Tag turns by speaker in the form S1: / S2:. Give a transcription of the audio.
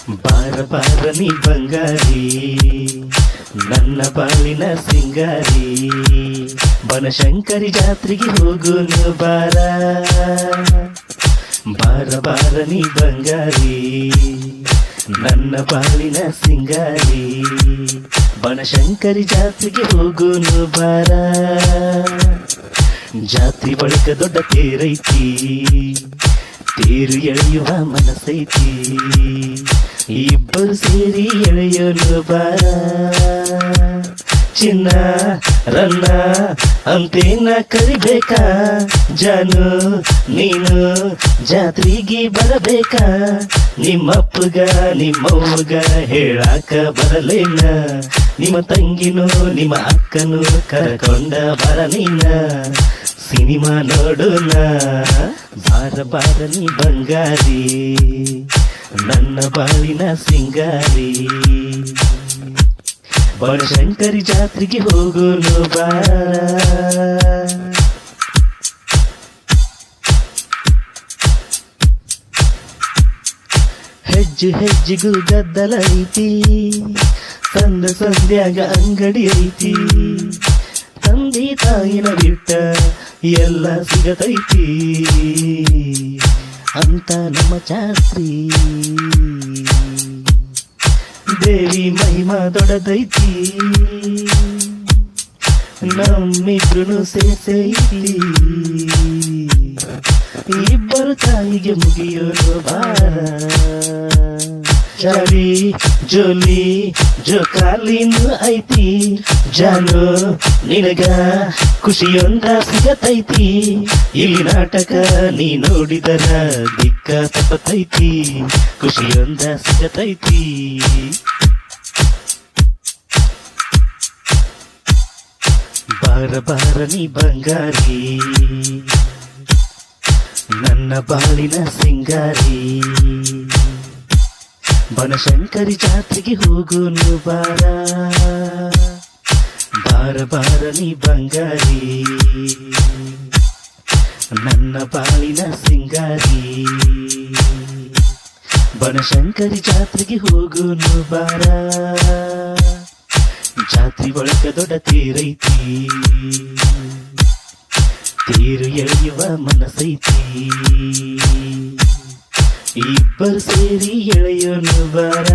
S1: ಬಾರ ಬಾರ ನೀ ಬಂಗಾರಿ ನನ್ನ ಬಾಳಿನ ಸಿಂಗಾರಿ ಬನಶಂಕರಿ ಜಾತ್ರೆಗೆ ಹೋಗುನು ಬಾರ ಬಾರ ಬಾರ ನೀ ಬಂಗಾರಿ ನನ್ನ ಬಾಳಿನ ಸಿಂಗಾರಿ ಬನಶಂಕರಿ ಜಾತ್ರೆಗೆ ಹೋಗುನು ಬಾರ ಜಾತ್ರೆ ಬಳಿಕ ದೊಡ್ಡ ತೇರೈತಿ ತೇರು ಎಳೆಯುವ ಮನಸ್ಸೈತಿ ಇಬ್ಬರು ಸೇರಿ ಎಳೆಯೋನು ಬಾರ ಚಿನ್ನ ರನ್ನ ಅಂತೇನ ಕರಿಬೇಕಾ ಜಾನು ನೀನು ಜಾತ್ರೆಗೆ ಬರಬೇಕಾ ನಿಮ್ಮಪ್ಪಗ ನಿಮ್ಮವ್ವಗ ಹೇಳಾಕ ಬರಲೇನ ನಿಮ್ಮ ತಂಗಿನೂ ನಿಮ್ಮ ಅಕ್ಕನು ಕರಕೊಂಡ ಬರ ನೀನ ಸಿನಿಮಾ ನೋಡೋಣ ಬಾರ ಬಾರ ನೀ ಬಂಗಾರಿ ನನ್ನ ಬಾಳಿನ ಸಿಂಗಾರಿ ಬನಶಂಕರಿ ಜಾತ್ರೆಗೆ ಹೋಗೋನು ಬಾರ ಹೆಜ್ಜೆ ಹೆಜ್ಜೆಗೂ ಗದ್ದಲ ಐತಿ ಸಂಧ್ಯಾಗ ಅಂಗಡಿ ಐತಿ ತಂದೆ ತಾಯಿನ ಬಿಟ್ಟ ಎಲ್ಲ ಸಿಗತೈತಿ ಅಂತ ನಮ್ಮ ಜಾತ್ರಿ ದೇವಿ ಮಹಿಮಾ ದೊಡ್ಡದೈತಿ ನಮ್ಮಿಬ್ರು ಸೇರ್ಸೈತಿ ಇಬ್ಬರು ತಾಯಿಗೆ ಮುಗಿಯೋರು ಬಾರ ಚಾರಿ ಜೋಲಿ ಜೋಕಾಲಿನೂ ಐತಿ ಜಾನು ನಿನಗ ಖುಷಿಯೊಂದ ಸಿಗತೈತಿ ಇಲ್ಲಿ ನಾಟಕ ನೀ ನೋಡಿದರ ದಿಕ್ಕ ತಪ್ಪತೈತಿ ಖುಷಿಯೊಂದ ಸಿಗತೈತಿ ಬಾರ ಬಾರ ನೀ ಬಂಗಾರಿ ನನ್ನ ಬಾಳಿನ ಸಿಂಗಾರಿ ಬನಶಂಕರಿ ಜಾತ್ರೆಗೆ ಹೋಗೋನು ಬಾರ ಬಾರ ಬಾರ ನೀ ಬಂಗಾರಿ ನನ್ನ ಬಾಳಿನ ಸಿಂಗಾರಿ ಬನಶಂಕರಿ ಜಾತ್ರೆಗೆ ಹೋಗೋನು ಬಾರ ಜಾತ್ರೆ ಒಳಗ ದೊಡ್ಡ ತೇರೈತಿ ತೇರು ಎಳೆಯುವ ಮನಸ್ಸೈತಿ ಇಬ್ಬರು ಸೇರಿ ಎಳೆಯೋನು ಬಾರ